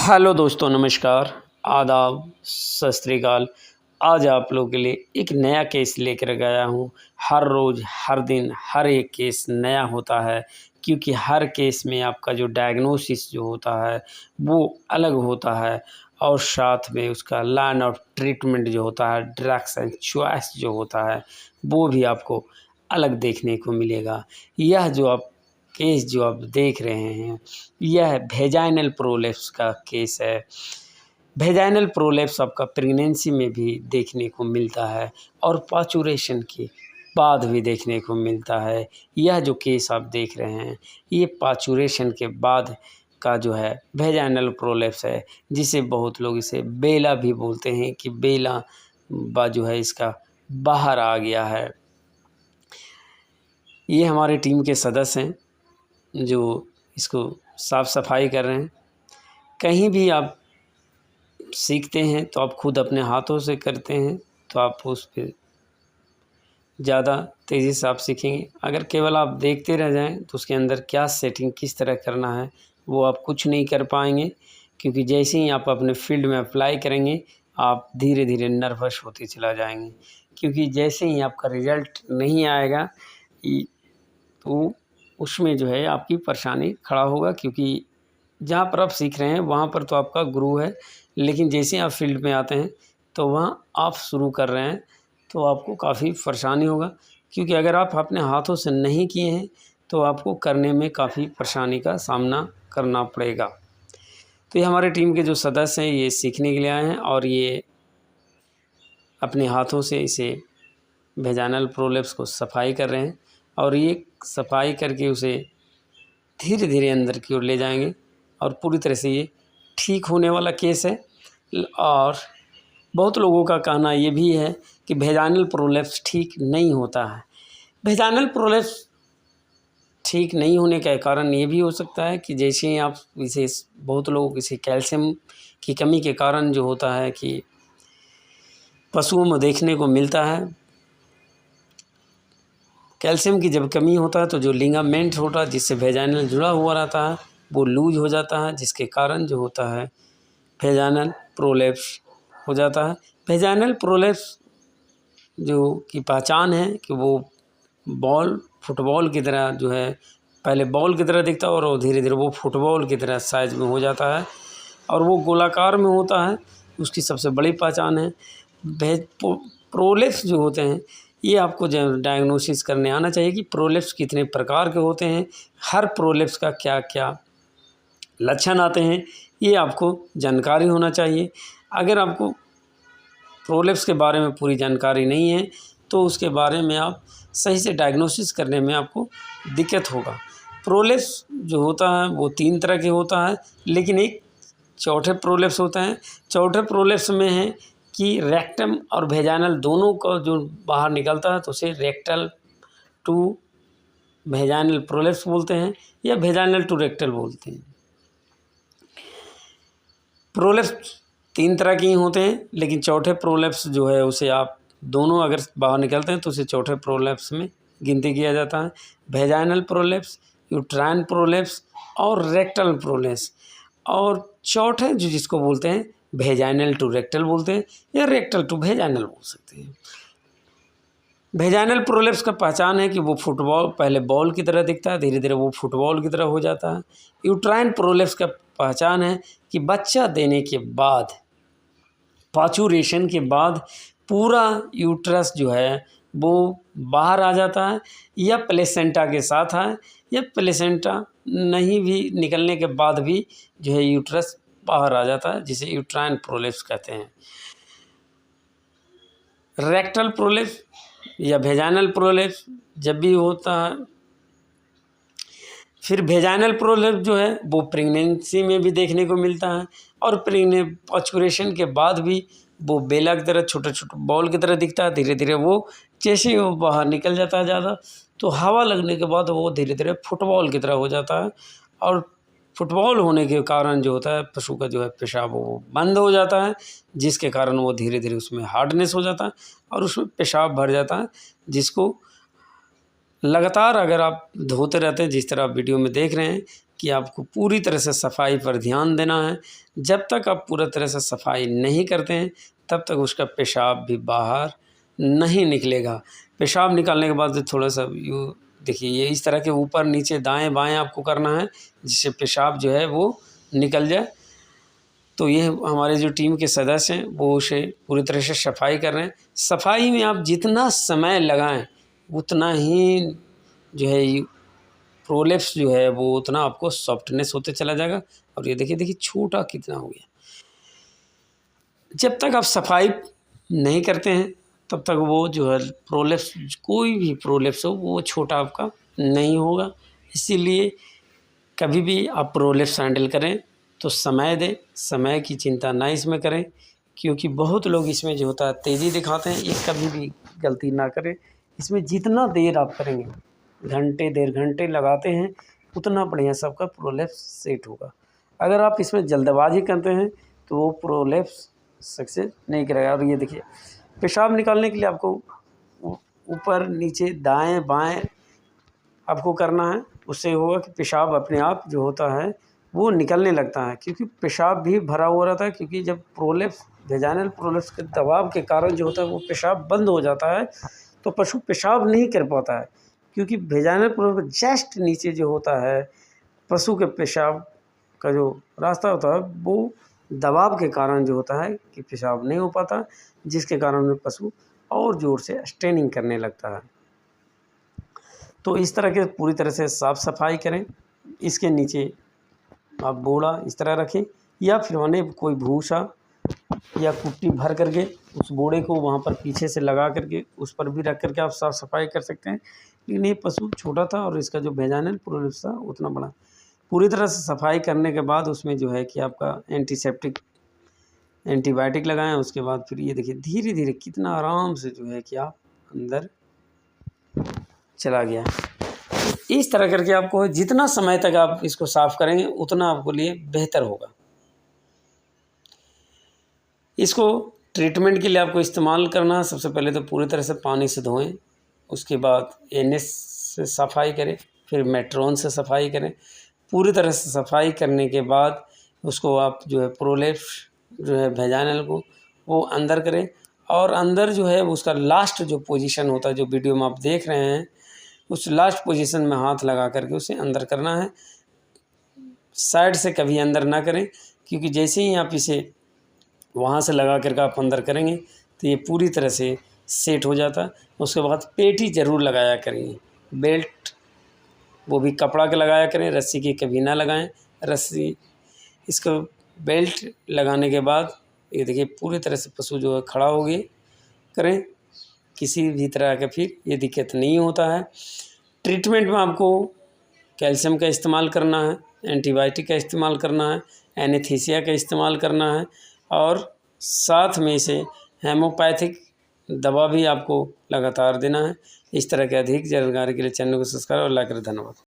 Hello दोस्तों, नमस्कार, आदाब, सत श्री अकाल। आज आप लोगों के लिए एक नया केस लेकर गया हूँ। हर रोज़, हर दिन, हर एक केस नया होता है, क्योंकि हर केस में आपका जो डायग्नोसिस जो होता है वो अलग होता है, और साथ में उसका लाइन ऑफ ट्रीटमेंट जो होता है, ड्रग्स एंड चॉइस जो होता है, वो भी आपको अलग देखने को मिलेगा। यह जो आप केस जो आप देख रहे हैं, यह वेजाइनल प्रोलेप्स का केस है। वेजाइनल प्रोलेप्स आपका प्रेगनेंसी में भी देखने को मिलता है और पाचुरेशन के बाद भी देखने को मिलता है। यह जो केस आप देख रहे हैं, ये पाचुरेशन के बाद का जो है वेजाइनल प्रोलेप्स है, जिसे बहुत लोग इसे बेला भी बोलते हैं कि बेला जो है इसका बाहर आ गया है। ये हमारे टीम के सदस्य हैं जो इसको साफ़ सफाई कर रहे हैं। कहीं भी आप सीखते हैं तो आप खुद अपने हाथों से करते हैं तो आप उस पर ज़्यादा तेज़ी से आप सीखेंगे। अगर केवल आप देखते रह जाएं तो उसके अंदर क्या सेटिंग किस तरह करना है वो आप कुछ नहीं कर पाएंगे, क्योंकि जैसे ही आप अपने फील्ड में अप्लाई करेंगे आप धीरे धीरे नर्वस होते चला जाएंगे, क्योंकि जैसे ही आपका रिज़ल्ट नहीं आएगा तो उसमें जो है आपकी परेशानी खड़ा होगा। क्योंकि जहाँ पर आप सीख रहे हैं वहाँ पर तो आपका गुरु है, लेकिन जैसे आप फील्ड में आते हैं तो वहाँ आप शुरू कर रहे हैं तो आपको काफ़ी परेशानी होगा, क्योंकि अगर आप अपने हाथों से नहीं किए हैं तो आपको करने में काफ़ी परेशानी का सामना करना पड़ेगा। तो ये हमारे टीम के जो सदस्य हैं ये सीखने के लिए आए हैं और ये अपने हाथों से इसे वेजाइनल प्रोलेप्स को सफाई कर रहे हैं, और ये सफाई करके उसे धीरे धीरे अंदर की ओर ले जाएंगे और पूरी तरह से ये ठीक होने वाला केस है। और बहुत लोगों का कहना ये भी है कि वेजाइनल प्रोलेप्स ठीक नहीं होता है। वेजाइनल प्रोलेप्स ठीक नहीं होने का कारण ये भी हो सकता है कि जैसे ही आप इसे, बहुत लोगों इसे कैल्शियम की कमी के कारण जो होता है कि पशुओं में देखने को मिलता है। कैल्शियम की जब कमी होता है तो जो लिगामेंट होता है जिससे वेजाइनल जुड़ा हुआ रहता है वो लूज हो जाता है, जिसके कारण जो होता है वेजाइनल प्रोलेप्स हो जाता है। वेजाइनल प्रोलेप्स जो की पहचान है कि वो फुटबॉल की तरह जो है, पहले बॉल की तरह दिखता है और धीरे धीरे वो फुटबॉल की तरह साइज में हो जाता है और वो गोलाकार में होता है। उसकी सबसे बड़ी पहचान है। प्रोलेप्स जो होते हैं ये आपको डायग्नोसिस करने आना चाहिए कि प्रोलेप्स कितने प्रकार के होते हैं, हर प्रोलेप्स का क्या क्या लक्षण आते हैं, ये आपको जानकारी होना चाहिए। अगर आपको प्रोलेप्स के बारे में पूरी जानकारी नहीं है तो उसके बारे में आप सही से डायग्नोसिस करने में आपको दिक्कत होगा। प्रोलेप्स जो होता है वो 3 तरह के होता है, लेकिन एक चौथे प्रोलेप्स होता है। चौथे प्रोलेप्स में है कि रेक्टम और वेजाइनल दोनों का जो बाहर निकलता है तो उसे रेक्टल टू वेजाइनल प्रोलेप्स बोलते हैं या वेजाइनल टू रेक्टल बोलते हैं। प्रोलेप्स 3 तरह के ही होते हैं, लेकिन चौथे प्रोलेप्स जो है उसे आप दोनों अगर बाहर निकलते हैं तो उसे चौथे प्रोलेप्स में गिनती किया जाता है। वेजाइनल प्रोलेप्स, यूट्राइन प्रोलेप्स और रेक्टल प्रोलेप्स। और चौथे जो जिसको बोलते हैं वेजाइनल टू रेक्टल बोलते हैं या रेक्टल टू वेजाइनल बोल सकते हैं। वेजाइनल प्रोलेप्स का पहचान है कि वो पहले बॉल की तरह दिखता है, धीरे धीरे वो फुटबॉल की तरह हो जाता है। यूट्राइन प्रोलेप्स का पहचान है कि बच्चा देने के बाद, पाचुरेशन के बाद पूरा यूट्रस जो है वो बाहर आ जाता है, या प्लेसेंटा के साथ है, या प्लेसेंटा नहीं भी निकलने के बाद भी जो है यूट्रस बाहर आ जाता है, जिसे यूट्राइन प्रोलेप्स कहते हैं। रेक्टल प्रोलेप्स या वेजाइनल प्रोलेप्स जब भी होता है, फिर वेजाइनल प्रोलेप्स जो है वो प्रेगनेंसी में भी देखने को मिलता है, और पाचुरेशन के बाद भी वो बेला की तरह छोटे छोटे बॉल की तरह दिखता है। धीरे धीरे वो जैसे ही वो बाहर निकल जाता है ज़्यादा, तो हवा लगने के बाद वो धीरे धीरे फुटबॉल की तरह हो जाता है, और फुटबॉल होने के कारण जो होता है पशु का जो है पेशाब वो बंद हो जाता है, जिसके कारण वो धीरे धीरे उसमें हार्डनेस हो जाता है और उसमें पेशाब भर जाता है, जिसको लगातार अगर आप धोते रहते हैं, जिस तरह आप वीडियो में देख रहे हैं कि आपको पूरी तरह से सफाई पर ध्यान देना है। जब तक आप पूरी तरह से सफाई नहीं करते हैं तब तक उसका पेशाब भी बाहर नहीं निकलेगा। पेशाब निकालने के बाद थोड़ा सा यूँ देखिए, ये इस तरह के ऊपर नीचे दाएं बाएं आपको करना है जिससे पेशाब जो है वो निकल जाए। तो ये हमारे जो टीम के सदस्य हैं वो उसे पूरी तरह से सफाई कर रहे हैं। सफाई में आप जितना समय लगाएं उतना ही जो है प्रोलेप्स जो है वो उतना आपको सॉफ्टनेस होते चला जाएगा। और ये देखिए छोटा कितना हो गया। जब तक आप सफाई नहीं करते हैं तब तक वो जो है प्रोलेप्स, कोई भी प्रोलेप्स हो वो छोटा आपका नहीं होगा। इसीलिए कभी भी आप प्रोलेप्स हैंडल करें तो समय दें, समय की चिंता ना इसमें करें, क्योंकि बहुत लोग इसमें जो होता है तेज़ी दिखाते हैं। ये कभी भी गलती ना करें। इसमें जितना देर आप करेंगे, घंटे 1.5 घंटे लगाते हैं, उतना बढ़िया सबका प्रोलेप्स सेट होगा। अगर आप इसमें जल्दबाजी करते हैं तो वो प्रोलेप्स सक्सेस नहीं करेगा। और ये देखिए, पेशाब निकालने के लिए आपको ऊपर नीचे दाएं बाएं आपको करना है। उससे होगा कि पेशाब अपने आप जो होता है वो निकलने लगता है, क्योंकि पेशाब भी भरा हुआ रहता है। क्योंकि जब प्रोलेप्स, वेजाइनल प्रोलेप्स के दबाव के कारण जो होता है वो पेशाब बंद हो जाता है, तो पशु पेशाब नहीं कर पाता है। क्योंकि वेजाइनल प्रोलेप्स जस्ट नीचे जो होता है पशु के पेशाब का जो रास्ता होता है वो दबाव के कारण जो होता है कि पेशाब नहीं हो पाता, जिसके कारण पशु और ज़ोर से स्ट्रेनिंग करने लगता है। तो इस तरह के पूरी तरह से साफ़ सफाई करें। इसके नीचे आप बोड़ा इस तरह रखें, या फिर उन्हें कोई भूसा या कुट्टी भर करके उस बोड़े को वहाँ पर पीछे से लगा करके उस पर भी रख करके आप साफ़ सफाई कर सकते हैं। लेकिन ये पशु छोटा था और इसका जो वेजाइनल प्रोलेप्स था उतना बड़ा। पूरी तरह से सफाई करने के बाद उसमें जो है कि आपका एंटीसेप्टिक एंटीबायोटिक लगाएं। उसके बाद फिर ये देखिए धीरे धीरे कितना आराम से जो है कि आप अंदर चला गया। इस तरह करके आपको जितना समय तक आप इसको साफ़ करेंगे उतना आपको लिए बेहतर होगा। इसको ट्रीटमेंट के लिए आपको इस्तेमाल करना है, सबसे पहले तो पूरी तरह से पानी से धोएं, उसके बाद एनएस से सफाई करें, फिर मेट्रोन से सफाई करें। पूरी तरह से सफाई करने के बाद उसको आप जो है प्रोलेप्स जो है वेजाइनल को वो अंदर करें। और अंदर जो है उसका लास्ट जो पोजीशन होता है, जो वीडियो में आप देख रहे हैं, उस लास्ट पोजीशन में हाथ लगा करके उसे अंदर करना है। साइड से कभी अंदर ना करें, क्योंकि जैसे ही आप इसे वहाँ से लगा करके आप अंदर करेंगे तो ये पूरी तरह से सेट हो जाता है। उसके बाद पेटी ज़रूर लगाया करेंगे। बेल्ट वो भी कपड़ा के लगाया करें, रस्सी की कभी ना लगाएं। रस्सी इसको बेल्ट लगाने के बाद ये देखिए पूरी तरह से पशु जो है खड़ा हो गए करें। किसी भी तरह का फिर ये दिक्कत नहीं होता है। ट्रीटमेंट में आपको कैल्शियम का इस्तेमाल करना है, एंटीबायोटिक का इस्तेमाल करना है, एनेस्थीसिया का इस्तेमाल करना है, और साथ में इसे हेमोपैथिक दवा भी आपको लगातार देना है। इस तरह के अधिक जानकारी के लिए चैनल को सब्सक्राइब और लाइक करें। धन्यवाद।